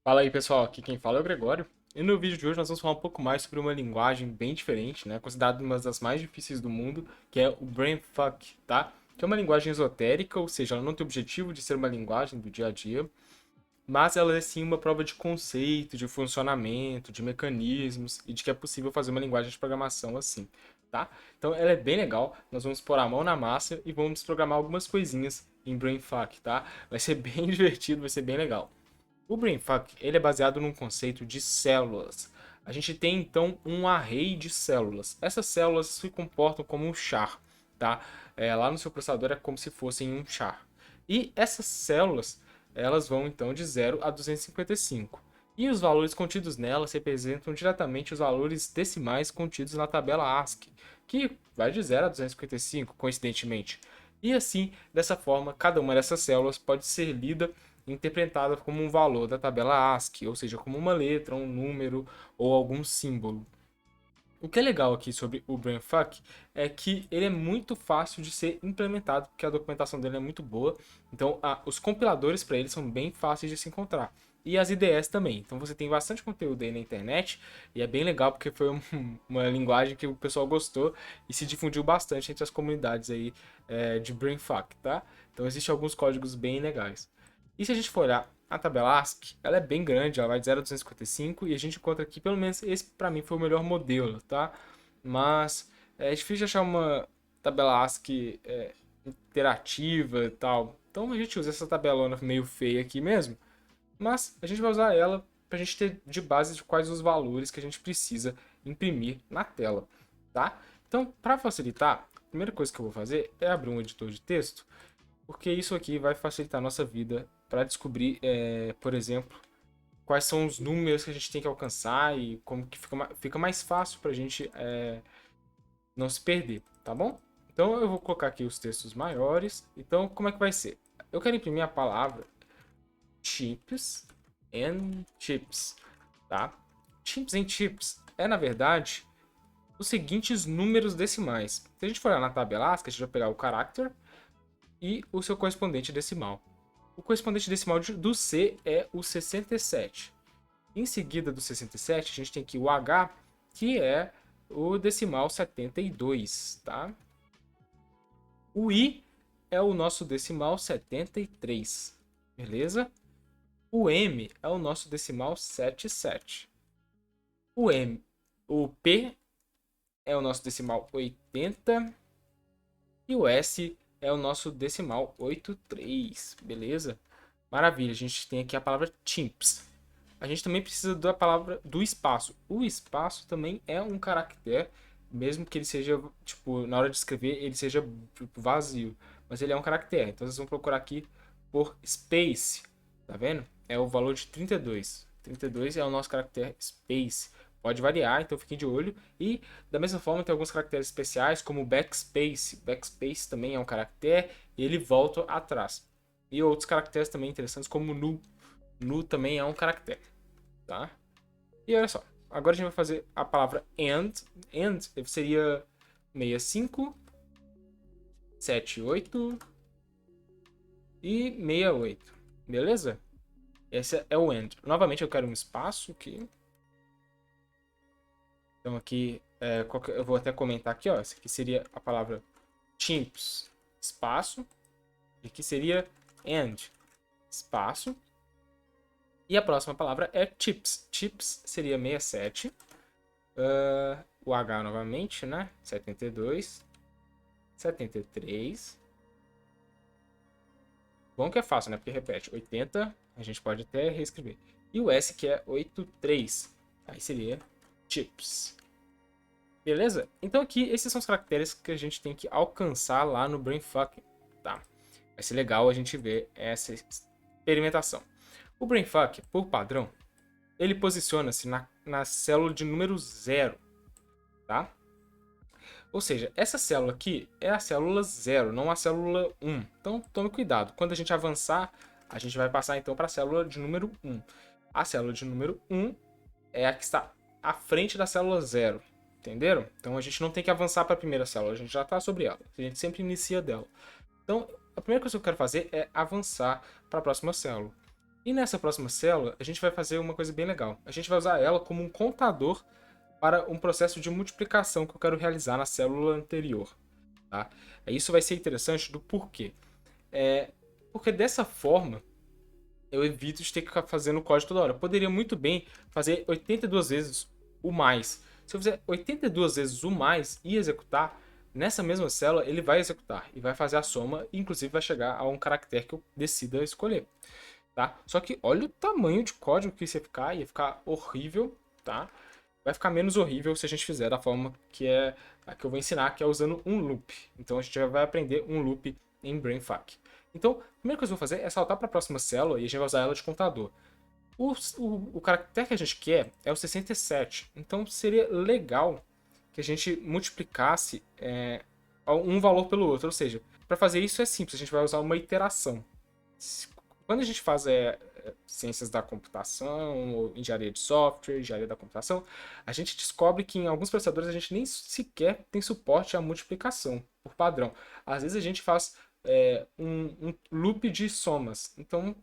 Fala aí pessoal, aqui quem fala é o Gregório. E no vídeo de hoje nós vamos falar um pouco mais sobre uma linguagem bem diferente, né? Considerada uma das mais difíceis do mundo, que é o Brainfuck, tá? Que é uma linguagem esotérica, ou seja, ela não tem o objetivo de ser uma linguagem do dia a dia, mas ela é sim uma prova de conceito, de funcionamento, de mecanismos e de que é possível fazer uma linguagem de programação assim, tá? Então ela é bem legal, nós vamos pôr a mão na massa e vamos programar algumas coisinhas em Brainfuck, tá? Vai ser bem divertido, vai ser bem legal. O BrainFuck ele é baseado num conceito de células. A gente tem então um array de células. Essas células se comportam como um char, tá? Lá no seu processador é como se fossem um char. E essas células elas vão então de 0 a 255. E os valores contidos nelas representam diretamente os valores decimais contidos na tabela ASCII, que vai de 0 a 255, coincidentemente. E assim, dessa forma, cada uma dessas células pode ser lida interpretada como um valor da tabela ASCII, ou seja, como uma letra, um número ou algum símbolo. O que é legal aqui sobre o Brainfuck é que ele é muito fácil de ser implementado, porque a documentação dele é muito boa. Então, os compiladores para ele são bem fáceis de se encontrar. E as IDEs também. Então, você tem bastante conteúdo aí na internet. E é bem legal, porque foi uma linguagem que o pessoal gostou e se difundiu bastante entre as comunidades aí de Brainfuck, tá? Então, existem alguns códigos bem legais. E se a gente for olhar a tabela ASCII, ela é bem grande, ela vai de 0 a 255 e a gente encontra aqui, pelo menos esse para mim foi o melhor modelo, tá? Mas é difícil achar uma tabela ASCII interativa e tal. Então a gente usa essa tabelona meio feia aqui mesmo, mas a gente vai usar ela para a gente ter de base de quais os valores que a gente precisa imprimir na tela, tá? Então, para facilitar, a primeira coisa que eu vou fazer é abrir um editor de texto, porque isso aqui vai facilitar a nossa vida para descobrir, por exemplo, quais são os números que a gente tem que alcançar e como que fica mais fácil para a gente não se perder, tá bom? Então eu vou colocar aqui os textos maiores. Então como é que vai ser? Eu quero imprimir a palavra chips and chips, tá? Chips and chips é na verdade os seguintes números decimais. Se a gente for olhar na tabela ASCII, a gente vai pegar o character e o seu correspondente decimal. O correspondente decimal do C é o 67. Em seguida do 67, a gente tem aqui o H, que é o decimal 72, tá? O I é o nosso decimal 73, beleza? O M é o nosso decimal 77. O P é o nosso decimal 80 e o S é o nosso decimal 83, beleza? Maravilha, a gente tem aqui a palavra chimps. A gente também precisa da palavra do espaço. O espaço também é um caractere, mesmo que ele seja, tipo, na hora de escrever, ele seja tipo, vazio. Mas ele é um caractere. Então vocês vão procurar aqui por space. Tá vendo? É o valor de 32. 32 é o nosso caractere space. Pode variar, então fiquem de olho. E da mesma forma tem alguns caracteres especiais, como backspace. Backspace também é um caractere e ele volta atrás. E outros caracteres também interessantes, como nu. Nu também é um caractere, tá? E olha só, agora a gente vai fazer a palavra and. And seria 65, 78 e 68, beleza? Esse é o and. Novamente eu quero um espaço aqui. Então aqui, eu vou até comentar aqui, ó. Essa aqui seria a palavra chimps, espaço. E aqui seria and, espaço. E a próxima palavra é chips. Chips seria 67. O H novamente, né? 72. 73. Bom que é fácil, né? Porque repete. 80. A gente pode até reescrever. E o S que é 83. Aí seria chips. Beleza? Então aqui, esses são os caracteres que a gente tem que alcançar lá no Brainfuck. Tá? Vai ser legal a gente ver essa experimentação. O Brainfuck, por padrão, ele posiciona-se na célula de número 0, tá? Ou seja, essa célula aqui é a célula 0, não a célula 1. Então tome cuidado. Quando a gente avançar, a gente vai passar então para a célula de número 1. A célula de número 1 é a que está à frente da célula 0. Entenderam? Então a gente não tem que avançar para a primeira célula, a gente já está sobre ela. A gente sempre inicia dela. Então a primeira coisa que eu quero fazer é avançar para a próxima célula. E nessa próxima célula, a gente vai fazer uma coisa bem legal. A gente vai usar ela como um contador para um processo de multiplicação que eu quero realizar na célula anterior. Tá? Isso vai ser interessante do porquê. Porque dessa forma, eu evito de ter que ficar fazendo código toda hora. Eu poderia muito bem fazer 82 vezes o mais. Se eu fizer 82 vezes o mais e executar, nessa mesma célula ele vai executar e vai fazer a soma, e inclusive vai chegar a um caractere que eu decida escolher. Tá? Só que olha o tamanho de código que isso ia ficar horrível, tá? Vai ficar menos horrível se a gente fizer da forma que é a que eu vou ensinar, que é usando um loop. Então a gente já vai aprender um loop em Brainfuck. Então, a primeira coisa que eu vou fazer é saltar para a próxima célula e a gente vai usar ela de contador. O caractere que a gente quer é o 67. Então seria legal que a gente multiplicasse um valor pelo outro. Ou seja, para fazer isso é simples, a gente vai usar uma iteração. Quando a gente faz ciências da computação, ou engenharia de software, engenharia da computação, a gente descobre que em alguns processadores a gente nem sequer tem suporte à multiplicação por padrão. Às vezes a gente faz um loop de somas. Então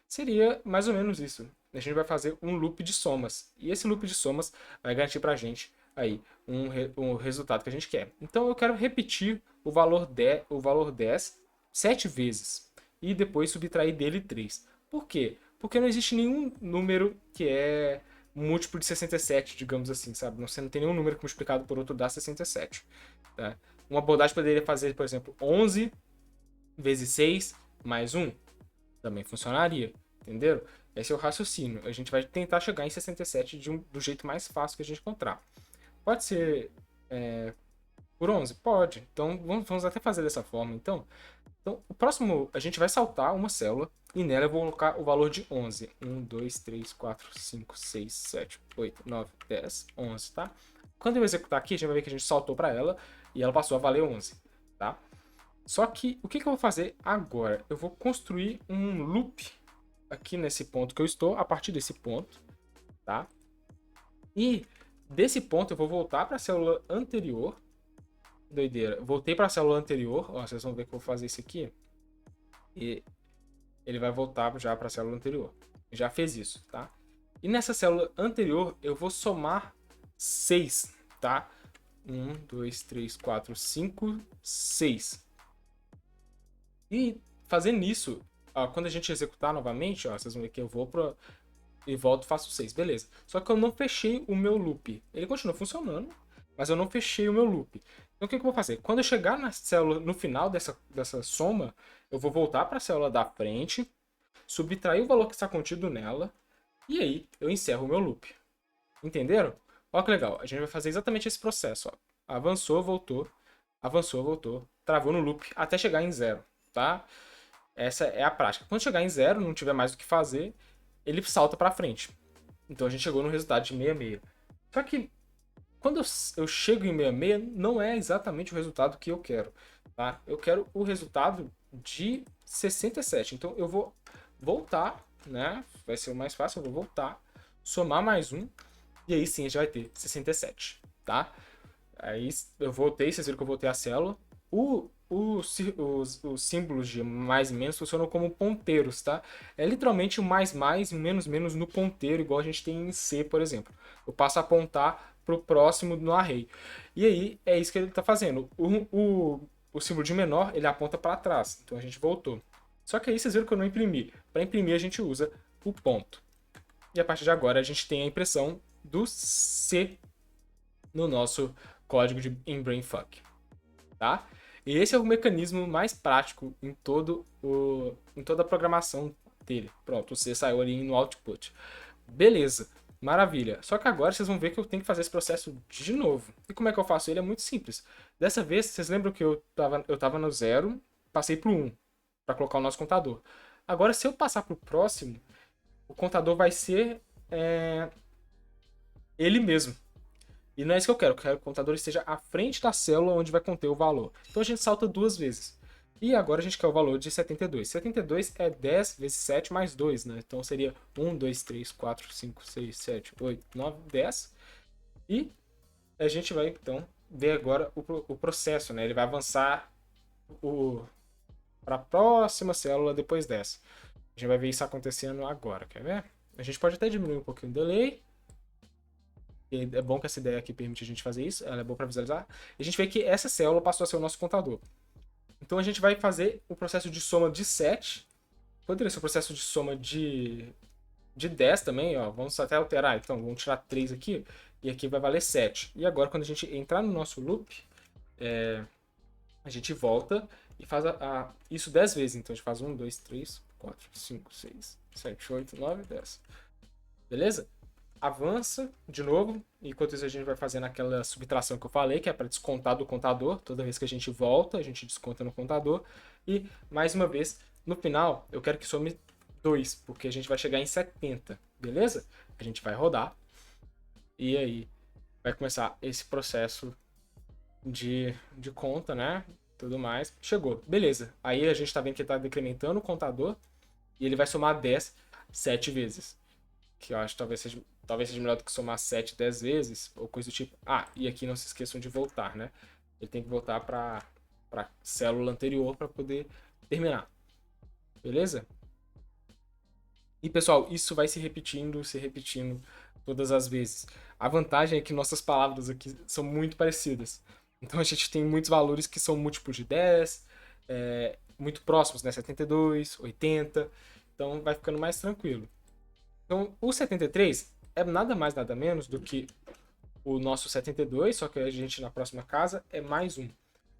seria mais ou menos isso. A gente vai fazer um loop de somas. E esse loop de somas vai garantir pra gente aí um resultado que a gente quer. Então eu quero repetir o valor 10 7 vezes. E depois subtrair dele 3. Por quê? Porque não existe nenhum número que é múltiplo de 67, digamos assim, sabe? Você não tem nenhum número que multiplicado por outro dá 67. Tá? Uma abordagem poderia fazer, por exemplo, 11 vezes 6 mais 1. Também funcionaria, entenderam? Esse é o raciocínio. A gente vai tentar chegar em 67 do jeito mais fácil que a gente encontrar. Pode ser por 11? Pode. Então vamos até fazer dessa forma. Então, o próximo, a gente vai saltar uma célula e nela eu vou colocar o valor de 11. 1, 2, 3, 4, 5, 6, 7, 8, 9, 10, 11, tá? Quando eu executar aqui, a gente vai ver que a gente saltou para ela e ela passou a valer 11, tá? Só que o que eu vou fazer agora? Eu vou construir um loop aqui nesse ponto que eu estou, a partir desse ponto, tá? E desse ponto eu vou voltar para a célula anterior. Doideira. Voltei para a célula anterior. Ó, vocês vão ver que eu vou fazer isso aqui. E ele vai voltar já para a célula anterior. Já fez isso, tá? E nessa célula anterior eu vou somar 6, tá? 1, 2, 3, 4, 5, 6. E fazendo isso, ó, quando a gente executar novamente, ó, vocês vão ver que eu vou e volto e faço 6, beleza. Só que eu não fechei o meu loop. Ele continua funcionando, mas eu não fechei o meu loop. Então o que eu vou fazer? Quando eu chegar na célula, no final dessa soma, eu vou voltar para a célula da frente, subtrair o valor que está contido nela, e aí eu encerro o meu loop. Entenderam? Olha que legal, a gente vai fazer exatamente esse processo. Ó. Avançou, voltou, travou no loop até chegar em 0, tá? Essa é a prática. Quando chegar em 0, não tiver mais o que fazer, ele salta para frente. Então a gente chegou no resultado de 66. Só que quando eu chego em 66, não é exatamente o resultado que eu quero. Tá? Eu quero o resultado de 67. Então eu vou voltar, né? Vai ser o mais fácil, eu vou voltar, somar mais um, e aí sim a gente vai ter 67. Tá? Aí eu voltei, vocês viram que eu voltei a célula. Os símbolos de mais e menos funcionam como ponteiros, tá? É literalmente o mais e o menos menos no ponteiro, igual a gente tem em C, por exemplo. Eu passo a apontar para o próximo no array. E aí é isso que ele está fazendo. O símbolo de menor, ele aponta para trás. Então a gente voltou. Só que aí vocês viram que eu não imprimi. Para imprimir a gente usa o ponto. E a partir de agora a gente tem a impressão do C no nosso código em Brainfuck, tá? E esse é o mecanismo mais prático em toda a programação dele. Pronto, você saiu ali no output. Beleza, maravilha. Só que agora vocês vão ver que eu tenho que fazer esse processo de novo. E como é que eu faço ele? É muito simples. Dessa vez, vocês lembram que eu tava no 0, passei pro 1, para colocar o nosso contador. Agora, se eu passar pro próximo, o contador vai ser ele mesmo. E não é isso que eu quero que o contador esteja à frente da célula onde vai conter o valor. Então a gente salta duas vezes. E agora a gente quer o valor de 72. 72 é 10 vezes 7 mais 2, né? Então seria 1, 2, 3, 4, 5, 6, 7, 8, 9, 10. E a gente vai, então, ver agora o processo, né? Ele vai avançar para a próxima célula depois dessa. A gente vai ver isso acontecendo agora, quer ver? A gente pode até diminuir um pouquinho o delay. E é bom que essa ideia aqui permite a gente fazer isso, ela é boa para visualizar. E a gente vê que essa célula passou a ser o nosso contador. Então a gente vai fazer o processo de soma de 7. Poderia ser o processo de soma de 10 também, ó. Vamos até alterar. Então, vamos tirar 3 aqui. E aqui vai valer 7. E agora, quando a gente entrar no nosso loop, a gente volta e faz isso 10 vezes. Então, a gente faz 1, 2, 3, 4, 5, 6, 7, 8, 9, 10. Beleza? Avança de novo. Enquanto isso, a gente vai fazendo aquela subtração que eu falei, que é para descontar do contador. Toda vez que a gente volta, a gente desconta no contador. E, mais uma vez, no final, eu quero que some 2, porque a gente vai chegar em 70, beleza? A gente vai rodar. E aí, vai começar esse processo de conta, né? Tudo mais. Chegou, beleza. Aí a gente tá vendo que ele tá decrementando o contador. E ele vai somar 10 7 vezes. Que eu acho que talvez seja melhor do que somar 7 10 vezes. Ou coisa do tipo. Ah, e aqui não se esqueçam de voltar, né? Ele tem que voltar para célula anterior para poder terminar. Beleza? E pessoal, isso vai se repetindo todas as vezes. A vantagem é que nossas palavras aqui são muito parecidas. Então a gente tem muitos valores que são múltiplos de 10, muito próximos, né? 72, 80. Então vai ficando mais tranquilo. Então o 73 é nada mais, nada menos do que o nosso 72, só que a gente na próxima casa é mais um.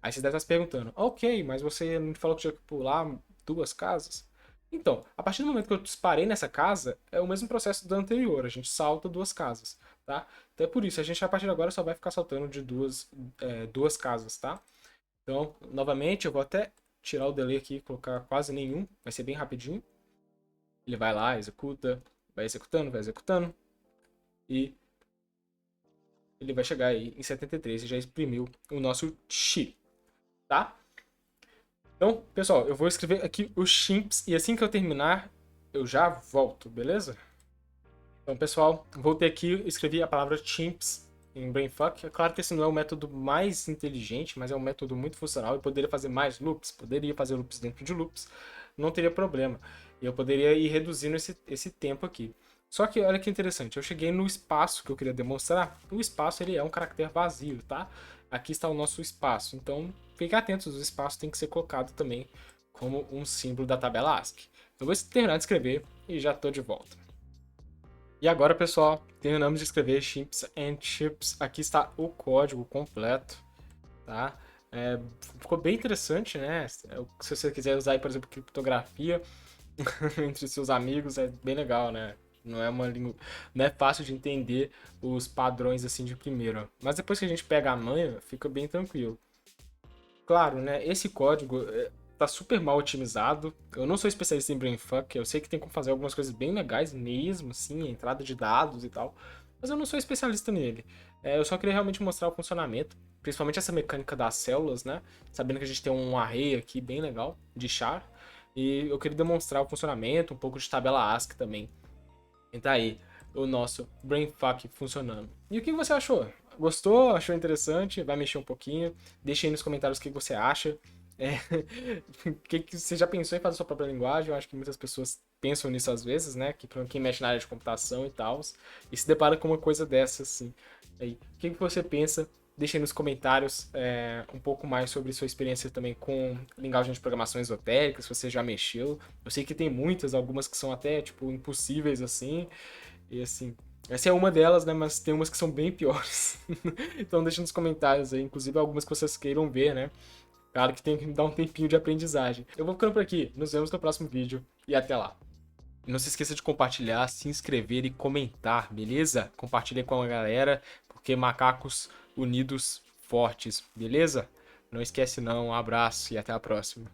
Aí você deve estar se perguntando, ok, mas você não falou que tinha que pular 2 casas? Então, a partir do momento que eu disparei nessa casa, é o mesmo processo da anterior, a gente salta 2 casas, tá? Então é por isso, a gente a partir de agora só vai ficar saltando de duas casas, tá? Então, novamente, eu vou até tirar o delay aqui e colocar quase nenhum, vai ser bem rapidinho. Ele vai lá, executa, vai executando, e ele vai chegar aí em 73 e já exprimiu o nosso chip, tá? Então, pessoal, eu vou escrever aqui os chimps e assim que eu terminar, eu já volto, beleza? Então, pessoal, voltei aqui, escrevi a palavra chimps em Brainfuck. É claro que esse não é o método mais inteligente, mas é um método muito funcional. Eu poderia fazer mais loops, poderia fazer loops dentro de loops, não teria problema. E eu poderia ir reduzindo esse tempo aqui. Só que olha que interessante, eu cheguei no espaço que eu queria demonstrar. O espaço ele é um caractere vazio, tá? Aqui está o nosso espaço, então fiquem atentos, o espaço tem que ser colocado também como um símbolo da tabela ASCII. Eu vou terminar de escrever e já estou de volta. E agora, pessoal, terminamos de escrever Chimps and Chips. Aqui está o código completo, tá? Ficou bem interessante, né? Se você quiser usar, por exemplo, criptografia entre seus amigos, é bem legal, né? Não é uma língua, não é fácil de entender os padrões assim de primeira, mas depois que a gente pega a manha, fica bem tranquilo. Claro, né? Esse código tá super mal otimizado. Eu não sou especialista em Brainfuck, eu sei que tem como fazer algumas coisas bem legais mesmo, assim, entrada de dados e tal, mas eu não sou especialista nele. Eu só queria realmente mostrar o funcionamento, principalmente essa mecânica das células, né? Sabendo que a gente tem um array aqui bem legal de char, e eu queria demonstrar o funcionamento, um pouco de tabela ASCII também. E tá aí o nosso Brainfuck funcionando. E o que você achou? Gostou? Achou interessante? Vai mexer um pouquinho? Deixa aí nos comentários o que você acha. Que você já pensou em fazer sua própria linguagem? Eu acho que muitas pessoas pensam nisso às vezes, né? Que para quem mexe na área de computação e tal, e se depara com uma coisa dessa, assim. Aí, o que você pensa? Deixa aí nos comentários um pouco mais sobre sua experiência também com linguagem de programação esotérica, se você já mexeu. Eu sei que tem muitas, algumas que são até, tipo, impossíveis, assim. E, assim, essa é uma delas, né? Mas tem umas que são bem piores. Então deixa nos comentários aí, inclusive algumas que vocês queiram ver, né? Claro que tem que dar um tempinho de aprendizagem. Eu vou ficando por aqui. Nos vemos no próximo vídeo e até lá. Não se esqueça de compartilhar, se inscrever e comentar, beleza? Compartilhe com a galera, porque macacos unidos fortes, beleza? Não esquece não, um abraço e até a próxima.